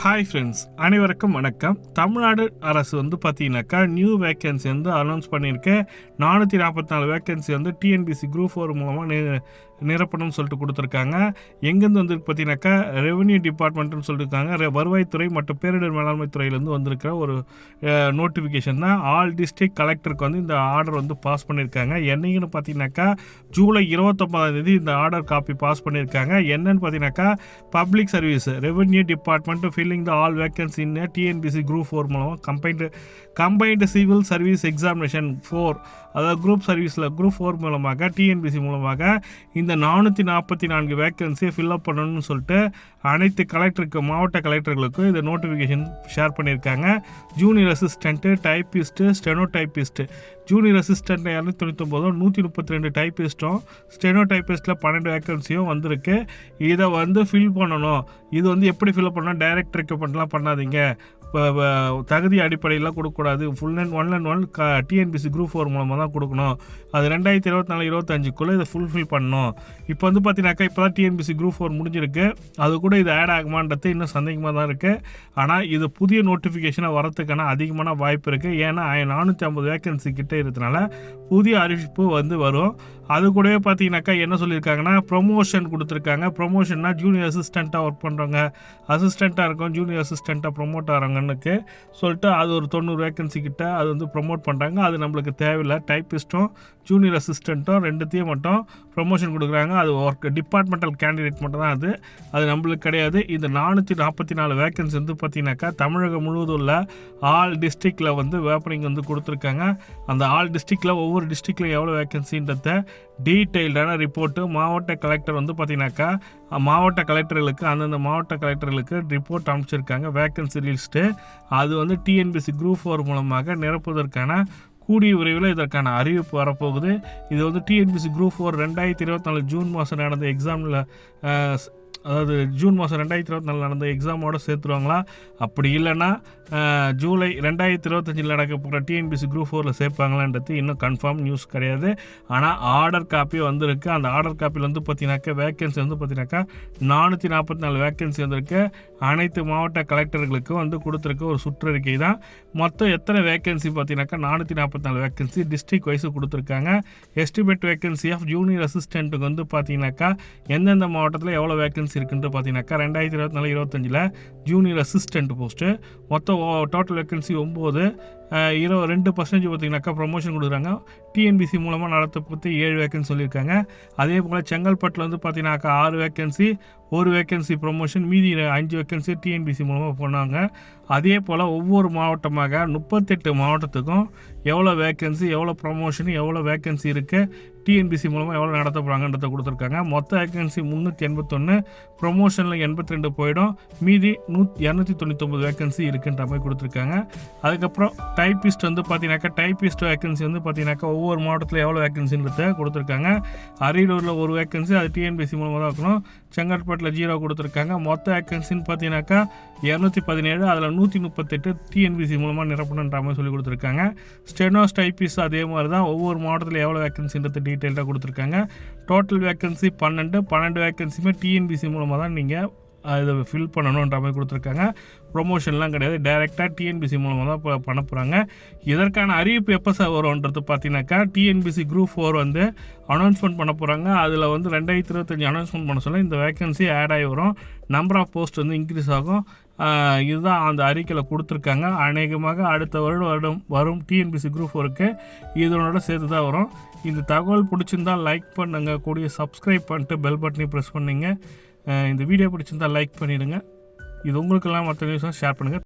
Hi friends, அனைவருக்கும் வணக்கம். தமிழ்நாடு அரசு பார்த்தீங்கன்னாக்கா நியூ வேக்கன்சி அனௌன்ஸ் பண்ணியிருக்க 444 வேக்கன்சி டிஎன்பிசி குரூப் 4 மூலமாக நிரப்பணும்னு சொல்லிட்டு கொடுத்துருக்காங்க. எங்கேருந்து வந்திருக்கு பார்த்தீங்கன்னாக்கா ரெவன்யூ டிபார்ட்மெண்ட்னு சொல்லியிருக்காங்க. வருவாய்த்துறை மற்றும் பேரிடர் மேலாண்மை துறையிலேருந்து வந்திருக்கிற ஒரு நோட்டிஃபிகேஷன் தான். ஆல் டிஸ்ட்ரிக்ட் கலெக்டருக்கு இந்த ஆர்டர் பாஸ் பண்ணியிருக்காங்க. என்னைக்குன்னு பார்த்தீங்கன்னாக்கா ஜூலை 29 இந்த ஆர்டர் காப்பி பாஸ் பண்ணியிருக்காங்க. என்னன்னு பார்த்தீங்கன்னாக்கா public service revenue department filling the all vacancy in TNPSC group 4 மூலமாக கம்பைன்டு சிவில் சர்வீஸ் எக்ஸாமினேஷன் 4, அதாவது குரூப் சர்வீஸில் குரூப் 4 மூலமாக டிஎன்பிசி மூலமாக இந்த 444 வேக்கன்சியை ஃபில்அப் பண்ணணும்னு சொல்லிட்டு அனைத்து மாவட்ட கலெக்டர்களுக்கும் இந்த நோட்டிஃபிகேஷன் ஷேர் பண்ணியிருக்காங்க. Junior assistant, typist, steno typist. Junior assistant 299, 132 டைப்பிஸ்ட்டும், ஸ்டெனோ டைப்பிஸ்ட்டில் 12 வேக்கன்சியும் வந்திருக்கு. இதை ஃபில் பண்ணணும். இது எப்படி ஃபில் பண்ணணும்? டைரக்ட் ரெக்ரூட்மெண்ட்லாம் பண்ணாதீங்க, தகுதி அடிப்படையில் கொடுக்கக்கூடாது. Full and one TNPSC group 4 மூலமாக தான் கொடுக்கணும். அது 2024-25 இதை ஃபுல்ஃபில் பண்ணணும். இப்போ பார்த்தீங்கன்னாக்கா இப்போ தான் டிஎன்பிசி குரூப் 4 முடிஞ்சிருக்கு. அது கூட இது ஆட் ஆகுமான்றது இன்னும் சந்தேகமாக தான் இருக்குது. ஆனால் இது புதிய நோட்டிஃபிகேஷனாக வரத்துக்கான அதிகமான வாய்ப்பு இருக்குது. ஏன்னா 450 வேக்கன்சி கிட்டே இருக்கிறதுனால புதிய அறிவிப்பு வரும். அது கூடவே பார்த்தீங்கன்னாக்கா என்ன சொல்லியிருக்காங்கன்னா ப்ரொமோஷன் கொடுத்துருக்காங்க. ப்ரொமோஷன்னா ஜூனியர் அசிஸ்டண்ட்டாக ஒர்க் பண்ணுறவங்க, அசிஸ்டண்ட்டாக இருக்கும், ஜூனியர் அசிஸ்டண்ட்டாக ப்ரொமோட் ஆகிறாங்கன்னுக்கு சொல்லிட்டு அது ஒரு 90 வேக்கன்சி கிட்ட அது ப்ரொமோட் பண்ணுறாங்க. அது நம்மளுக்கு தேவையில்லை. டைப்பிஸ்ட்டும் ஜூனியர் அசிஸ்டண்ட்டும் ரெண்டுத்தையும் மட்டும் ப்ரொமோஷன் கொடுக்குறாங்க. அது ஒர்க் டிபார்ட்மெண்டல் கேண்டிடேட் மட்டும் தான் அது நம்மளுக்கு கிடையாது. இந்த 444 வேக்கன்சி பார்த்தீங்கன்னாக்கா தமிழகம் முழுவதும் உள்ள ஆல் டிஸ்ட்ரிக்டில் வேப்பனிங் கொடுத்துருக்காங்க. அந்த ஆல் டிஸ்ட்ரிக்டில் ஒவ்வொரு டிஸ்ட்ரிக்டில் எவ்வளோ வேக்கன்சின்றத டீட்டெயில்டான ரிப்போர்ட்டு மாவட்ட கலெக்டர் பார்த்தீங்கன்னாக்கா மாவட்ட கலெக்டர்களுக்கு அந்தந்த மாவட்ட கலெக்டர்களுக்கு ரிப்போர்ட் அனுப்பிச்சிருக்காங்க. வேக்கன்சி லிஸ்ட்டு அது டிஎன்பிசி குரூப் 4 மூலமாக நிரப்புவதற்கான கூடிய விரைவில் இதற்கான அறிவிப்பு வரப்போகுது. இது டிஎன்பிசி குரூப் 4 2024 ஜூன் மாதம் நடந்த எக்ஸாமில், அதாவது ஜூன் மாதம் 2024 நடந்த எக்ஸாமோடு சேர்த்துருவாங்களா? அப்படி இல்லைன்னா ஜூலை 2025 நடக்க போகிற டிஎன்பிசி குரூப் 4 சேர்ப்பாங்களான்றது இன்னும் கன்ஃபார்ம் நியூஸ் கிடையாது. ஆனால் ஆர்டர் காப்பி வந்திருக்கு. அந்த ஆர்டர் காப்பியில் பார்த்தீங்கன்னாக்கா வேக்கன்சி பார்த்தீங்கன்னாக்கா 444 வேக்கன்சி வந்திருக்கு. அனைத்து மாவட்ட கலெக்டர்களுக்கும் கொடுத்துருக்க ஒரு சுற்றறிக்கை தான். மொத்தம் எத்தனை வேக்கன்சி பார்த்தீங்கன்னாக்கா 444 வேக்கன்சி டிஸ்ட்ரிக்ட் வைஸு கொடுத்துருக்காங்க. எஸ்டிமேட் வேக்கன்சி ஆஃப் ஜூனியர் அசிஸ்டண்ட்டுக்கு பார்த்தீங்கன்னாக்கா எந்தெந்த மாவட்டத்தில் எவ்வளோ வேக்கன்சி இருக்குன்ட்டு பார்த்தீங்கன்னாக்கா 2024-25 ஜூனியர் அசிஸ்டண்ட் போஸ்ட்டு மொத்தம் டோட்டல் வேக்கன்சி 9, 2% பார்த்தீங்கன்னாக்கா ப்ரொமோஷன் கொடுக்குறாங்க. டிஎன்பிசி மூலமாக நடத்தப்பட்டு 7 வேக்கன்சி சொல்லியிருக்காங்க. அதே போல் செங்கல்பட்டில் பார்த்தீங்கன்னாக்கா 6 வேக்கன்சி, 1 வேக்கன்சி ப்ரொமோஷன், மீதி 5 வேக்கன்சி டிஎன்பிசி மூலமாக போனாங்க. அதே போல் ஒவ்வொரு மாவட்டமாக 38 மாவட்டத்துக்கும் எவ்வளோ வேக்கன்சி, எவ்வளோ ப்ரொமோஷன், எவ்வளோ வேக்கன்சி இருக்குது, டிஎன்பிசி மூலமாக எவ்வளோ நடத்த போகிறாங்கன்றதை கொடுத்துருக்காங்க. மொத்த வேக்கன்சி 381, ப்ரொமோஷனில் 82 போயிடும், மீதி 299 வேக்கன்சி இருக்குன்ற மாதிரி கொடுத்துருக்காங்க. அதுக்கப்புறம் டைப்பிஸ்ட் பார்த்தீங்கன்னாக்கா டைப்பிஸ்ட் வேக்கன்சி பார்த்தீங்கன்னாக்கா ஒவ்வொரு மாவட்டத்தில் எவ்வளோ வேக்கன்சின்றத கொடுத்துருக்காங்க. அரியலூரில் 1 வேக்கன்சி, அது டிஎன்பிசி மூலமாக தான் இருக்கணும். செங்கல்பட்டில் 0 கொடுத்துருக்காங்க. மொத்த வேக்கன்சின்னு பார்த்தீங்கன்னாக்கா 217, அதில் 138 டிஎன்பிசி மூலமாக நிரப்பணுன்ற மாதிரி சொல்லி கொடுத்துருக்காங்க. ஸ்டெனோஸ் டைப்பிஸ் அதே மாதிரி தான் ஒவ்வொரு மாவட்டத்தில் எவ்வளோ வேக்கன்சின்றது டீட்டெயிலாக கொடுத்துருக்காங்க. டோட்டல் வேக்கன்சி 12 வேக்கன்சியுமே டிஎன்பிசி மூலமாக தான் நீங்கள் இதை ஃபில் பண்ணணுன்ற மாதிரி கொடுத்துருக்காங்க. ப்ரொமோஷன்லாம் கிடையாது, டைரெக்டாக டிஎன்பிசி மூலமாக தான் இப்போ பண்ண போகிறாங்க. இதற்கான அறிவிப்பு எப்போ வரும்ன்றது பார்த்தீங்கன்னாக்கா டிஎன்பிசி குரூப் 4 அனௌன்ஸ்மெண்ட் பண்ண போகிறாங்க. அதில் 2025 அனௌன்ஸ்மெண்ட் பண்ண சொல்ல இந்த வேக்கன்சி ஆட் ஆகி வரும். நம்பர் ஆஃப் போஸ்ட் இன்க்ரீஸ் ஆகும். இதுதான் அந்த அறிக்கையில் கொடுத்துருக்காங்க. அநேகமாக அடுத்த வருடம் வரும் டிஎன்பிசி குரூப் 4க்கு இதனோட சேர்த்து தான் வரும். இந்த தகவல் பிடிச்சிருந்தால் லைக் பண்ணுங்க, கூடிய சப்ஸ்கிரைப் பண்ணிட்டு பெல் பட்டனையும் ப்ரெஸ் பண்ணிங்க. இந்த வீடியோ பிடிச்சிருந்தால் லைக் பண்ணிடுங்க. இது உங்களுக்கெல்லாம் மற்ற நியூஸாக ஷேர் பண்ணுங்கள்.